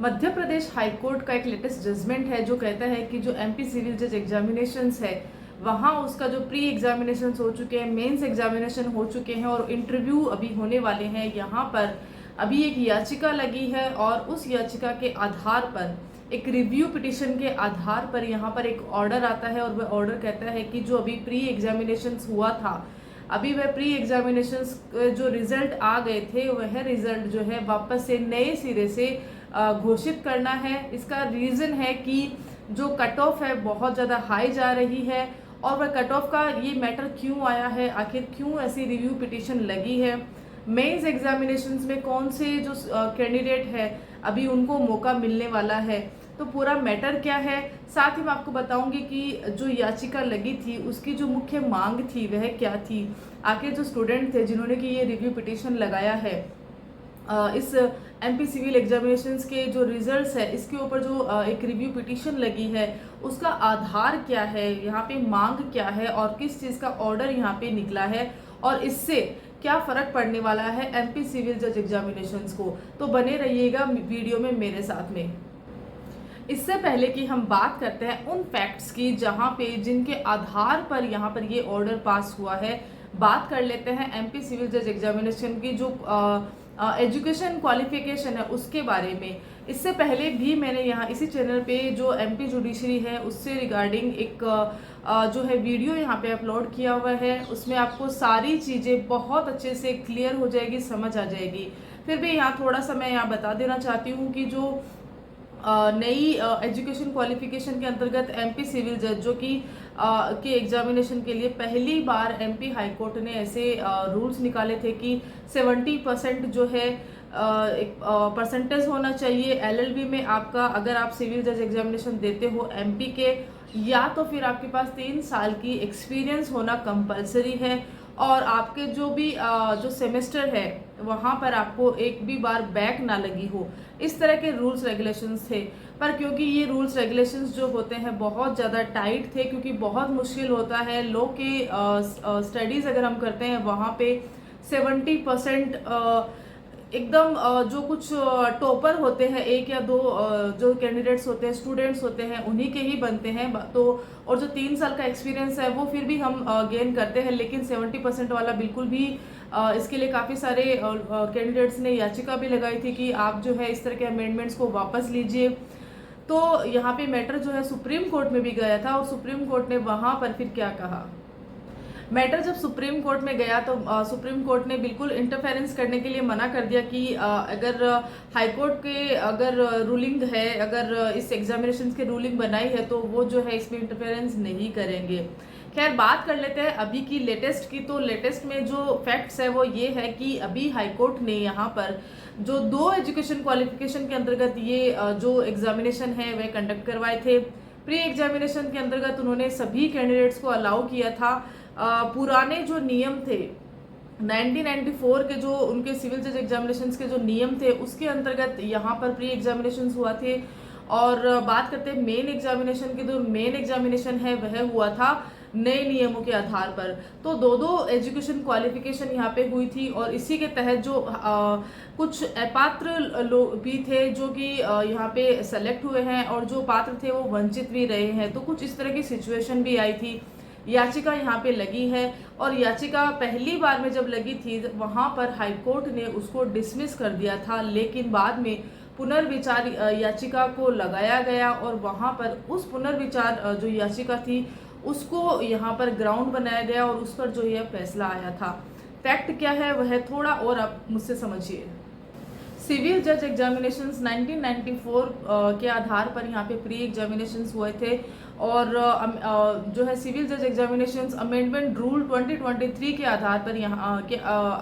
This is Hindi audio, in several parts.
मध्य प्रदेश हाई कोर्ट का एक लेटेस्ट जजमेंट है जो कहता है कि जो एमपी सिविल जज एग्जामिनेशंस है वहाँ उसका जो प्री एग्जामिनेशन हो चुके हैं, मेंस एग्जामिनेशन हो चुके हैं और इंटरव्यू अभी होने वाले हैं। यहाँ पर अभी एक याचिका लगी है और उस याचिका के आधार पर, एक रिव्यू पिटिशन के आधार पर यहाँ पर एक ऑर्डर आता है और वह ऑर्डर कहता है कि जो अभी प्री एग्जामिनेशन हुआ था, अभी वह प्री एग्जामिनेशंस जो रिजल्ट आ गए थे वह रिजल्ट जो है वापस से नए सिरे से घोषित करना है। इसका रीज़न है कि जो कट ऑफ है बहुत ज़्यादा हाई जा रही है और वह कट ऑफ का ये मैटर क्यों आया है, आखिर क्यों ऐसी रिव्यू पिटिशन लगी है, मेंस एग्जामिनेशंस में कौन से जो कैंडिडेट है अभी उनको मौका मिलने वाला है, तो पूरा मैटर क्या है। साथ ही मैं आपको बताऊंगी कि जो याचिका लगी थी उसकी जो मुख्य मांग थी वह क्या थी। आखिर जो स्टूडेंट थे जिन्होंने कि ये रिव्यू पिटिशन लगाया है इस एमपी सिविल एग्जामिनेशंस के जो रिजल्ट्स है इसके ऊपर जो एक रिव्यू पिटिशन लगी है उसका आधार क्या है, यहाँ पे मांग क्या है और किस चीज़ का ऑर्डर यहाँ पे निकला है और इससे क्या फ़र्क पड़ने वाला है एमपी सिविल जज एग्जामिनेशंस को। तो बने रहिएगा वीडियो में मेरे साथ में। इससे पहले कि हम बात करते हैं उन फैक्ट्स की जहाँ पे जिनके आधार पर यहाँ पर ये ऑर्डर पास हुआ है, बात कर लेते हैं एमपी सिविल जज एग्जामिनेशन की जो एजुकेशन क्वालिफिकेशन है उसके बारे में। इससे पहले भी मैंने यहाँ इसी चैनल पे जो एमपी जुडिशरी है उससे रिगार्डिंग एक जो है वीडियो यहाँ पे अपलोड किया हुआ है। उसमें आपको सारी चीज़ें बहुत अच्छे से क्लियर हो जाएगी, समझ आ जाएगी। फिर भी यहाँ थोड़ा सा मैं यहाँ बता देना चाहती हूँ कि जो नई एजुकेशन क्वालिफिकेशन के अंतर्गत एमपी सिविल जज जो कि के एग्जामिनेशन के लिए पहली बार एमपी हाई कोर्ट ने ऐसे रूल्स निकाले थे कि 70% जो है एक परसेंटेज होना चाहिए एलएलबी में आपका, अगर आप सिविल जज एग्जामिनेशन देते हो एमपी के, या तो फिर आपके पास 3 साल की एक्सपीरियंस होना कंपलसरी है और आपके जो भी जो सेमेस्टर है वहाँ पर आपको एक भी बार बैक ना लगी हो। इस तरह के रूल्स रेगुलेशंस थे, पर क्योंकि ये रूल्स रेगुलेशंस जो होते हैं बहुत ज़्यादा टाइट थे, क्योंकि बहुत मुश्किल होता है लॉ के स्टडीज़ अगर हम करते हैं वहाँ पे 70% एकदम जो कुछ टॉपर होते हैं, एक या दो जो कैंडिडेट्स होते हैं, स्टूडेंट्स होते हैं, उन्हीं के ही बनते हैं। तो और जो 3 साल का एक्सपीरियंस है वो फिर भी हम गेन करते हैं, लेकिन 70% वाला बिल्कुल भी इसके लिए काफ़ी सारे कैंडिडेट्स ने याचिका भी लगाई थी कि आप जो है इस तरह के अमेंडमेंट्स को वापस लीजिए। तो यहाँ पे मैटर जो है सुप्रीम कोर्ट में भी गया था और सुप्रीम कोर्ट ने वहाँ पर फिर क्या कहा। मैटर जब सुप्रीम कोर्ट में गया तो सुप्रीम कोर्ट ने बिल्कुल इंटरफेरेंस करने के लिए मना कर दिया कि अगर हाई कोर्ट के अगर रूलिंग है, अगर इस एग्जामिनेशन के रूलिंग बनाई है तो वो जो है इसमें इंटरफेरेंस नहीं करेंगे। खैर बात कर लेते हैं अभी की लेटेस्ट की। तो लेटेस्ट में जो फैक्ट्स है वो ये है कि अभी हाई कोर्ट ने यहाँ पर जो 2 एजुकेशन क्वालिफिकेशन के अंतर्गत ये जो एग्जामिनेशन है वह कंडक्ट करवाए थे। प्री एग्जामिनेशन के अंतर्गत उन्होंने सभी कैंडिडेट्स को अलाउ किया था। पुराने जो नियम थे 1994 के जो उनके सिविल जज एग्जामिनेशंस के जो नियम थे उसके अंतर्गत यहाँ पर प्री एग्जामिनेशंस हुआ थे। और बात करते हैं मेन एग्जामिनेशन के, जो मेन एग्जामिनेशन है वह हुआ था नए नियमों के आधार पर। तो 2 एजुकेशन क्वालिफिकेशन यहाँ पे हुई थी और इसी के तहत जो कुछ अपात्र लोग भी थे जो कि यहाँ पे सेलेक्ट हुए हैं और जो पात्र थे वो वंचित भी रहे हैं। तो कुछ इस तरह की सिचुएशन भी आई थी। याचिका यहाँ पे लगी है और याचिका पहली बार में जब लगी थी वहाँ पर हाई कोर्ट ने उसको डिसमिस कर दिया था, लेकिन बाद में पुनर्विचार याचिका को लगाया गया और वहाँ पर उस पुनर्विचार जो याचिका थी उसको यहाँ पर ग्राउंड बनाया गया और उस पर जो यह फैसला आया था। फैक्ट क्या है वह थोड़ा और आप मुझसे समझिए। सिविल जज एग्जामिनेशंस 1994 के आधार पर यहाँ पे प्री एग्जामिनेशंस हुए थे और जो है सिविल जज एग्जामिनेशंस अमेंडमेंट रूल 2023 के आधार पर यहाँ के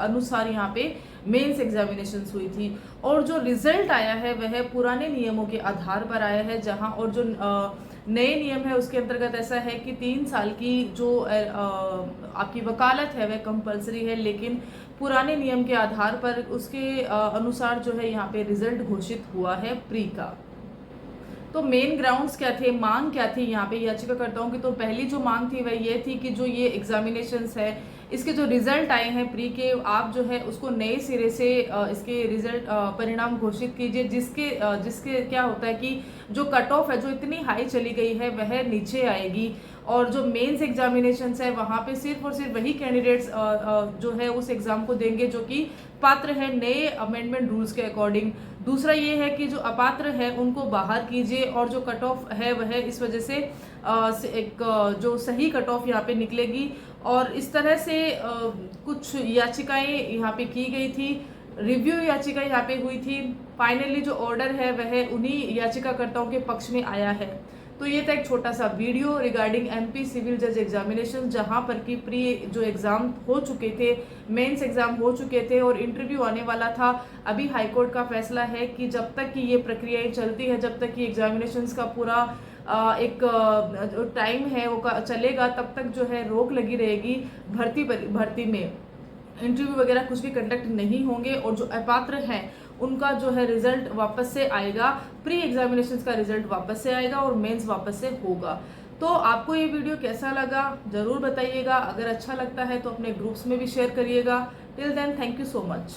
अनुसार यहाँ पे मेंस एग्जामिनेशंस हुई थी और जो रिजल्ट आया है वह पुराने नियमों के आधार पर आया है, जहाँ और जो नए नियम है उसके अंतर्गत ऐसा है कि 3 साल की जो आपकी वकालत है वह कंपलसरी है, लेकिन पुराने नियम के आधार पर उसके अनुसार जो है यहाँ पे रिजल्ट घोषित हुआ है प्री का। तो मेन ग्राउंड्स क्या थे, मांग क्या थी यहाँ पे याचिकाकर्ताओं की। तो पहली जो मांग थी वह ये थी कि जो ये एग्जामिनेशंस है इसके जो रिजल्ट आए हैं प्री के, आप जो है उसको नए सिरे से इसके रिजल्ट परिणाम घोषित कीजिए, जिसके क्या होता है कि जो कट ऑफ है जो इतनी हाई चली गई है वह नीचे आएगी, और जो मेंस एग्जामिनेशंस है वहाँ पे सिर्फ और सिर्फ वही कैंडिडेट्स जो है उस एग्ज़ाम को देंगे जो कि पात्र है नए अमेंडमेंट रूल्स के अकॉर्डिंग। दूसरा ये है कि जो अपात्र है उनको बाहर कीजिए, और जो कट ऑफ है वह इस वजह से एक जो सही कट ऑफ यहाँ पे निकलेगी। और इस तरह से कुछ याचिकाएं यहाँ पे की गई थी, रिव्यू याचिका यहाँ पे हुई थी। फाइनली जो ऑर्डर है वह उन्हीं याचिकाकर्ताओं के पक्ष में आया है। तो ये था एक छोटा सा वीडियो रिगार्डिंग एमपी सिविल जज एग्जामिनेशन, जहाँ पर कि प्री जो एग्ज़ाम हो चुके थे, मेंस एग्ज़ाम हो चुके थे और इंटरव्यू आने वाला था। अभी हाईकोर्ट का फैसला है कि जब तक कि ये प्रक्रियाएं चलती है, जब तक कि एग्जामिनेशंस का पूरा एक जो टाइम है वो चलेगा, तब तक जो है रोक लगी रहेगी। भर्ती में इंटरव्यू वगैरह कुछ भी कंडक्ट नहीं होंगे, और जो अपात्र हैं उनका जो है रिजल्ट वापस से आएगा, प्री एग्जामिनेशंस का रिजल्ट वापस से आएगा और मेंस वापस से होगा। तो आपको ये वीडियो कैसा लगा ज़रूर बताइएगा। अगर अच्छा लगता है तो अपने ग्रुप्स में भी शेयर करिएगा। Till then, thank you so much.